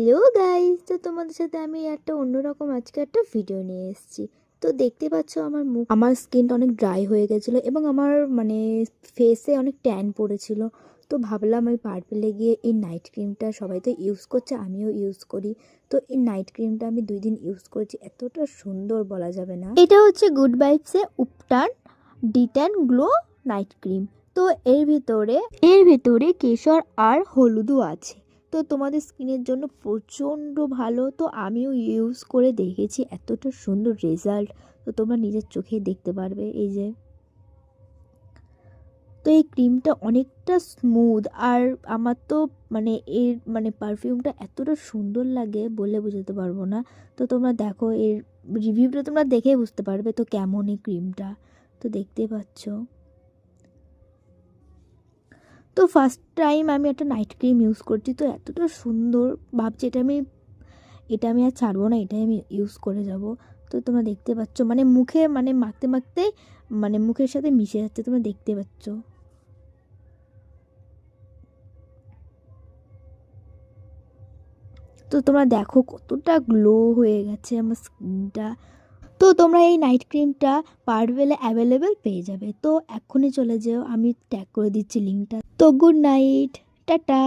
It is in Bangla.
হ্যালো গাইস, তো তোমাদের সাথে আমি একটা অন্যরকম আজকে একটা ভিডিও নিয়ে এসেছি। তো দেখতে পাচ্ছ আমার স্কিনটা অনেক ড্রাই হয়ে গেছিলো এবং আমার ফেসে অনেক ট্যান পড়েছিল। তো ভাবলাম ওই পার্পেলে গিয়ে এই নাইট ক্রিমটা সবাই তো ইউজ করছে, আমিও ইউজ করি। তো এই নাইট ক্রিমটা আমি 2 দিন ইউজ করেছি, এতটা সুন্দর বলা যাবে না। এটা হচ্ছে good ভাইবসের উপটান de-tan glow night cream. তো এর ভিতরে কেশর আর হলুদও আছে। তো তোমাদের স্কিনের জন্য প্রচণ্ড ভালো। তো আমিও ইউজ করে দেখেছি, এতটা সুন্দর রেজাল্ট তো তোমরা নিজের চোখে দেখতে পারবে। এই যে, তো এই ক্রিমটা অনেকটা স্মুথ আর আমার তো এর পারফিউমটা এতটা সুন্দর লাগে বলে বোঝাতে পারবো না। তো তোমরা দেখো, এর রিভিউটা তোমরা দেখেই বুঝতে পারবে তো কেমন এই ক্রিমটা। তো দেখতে পাচ্ছ, তো ফার্স্ট টাইম আমি একটা নাইট ক্রিম ইউজ করছি, তো এতটা সুন্দর ভাবছি এটা আমি আর ছাড়বো না, এটাই আমি ইউজ করে যাব। তো তোমরা দেখতে পাচ্ছ মুখে মাখতে মাখতে মুখের সাথে মিশে যাচ্ছে, তোমরা দেখতে পাচ্ছ। তো তোমরা দেখো কতটা গ্লো হয়ে গেছে আমার স্কিনটা। তো তোমরা এই নাইট ক্রিমটা পার্পেলে অ্যাভেলেবেল পেয়ে যাবে। তো এক্ষুনি চলে যেও, আমি ট্যাগ করে দিচ্ছি লিঙ্কটা। তো গুড নাইট, টাটা।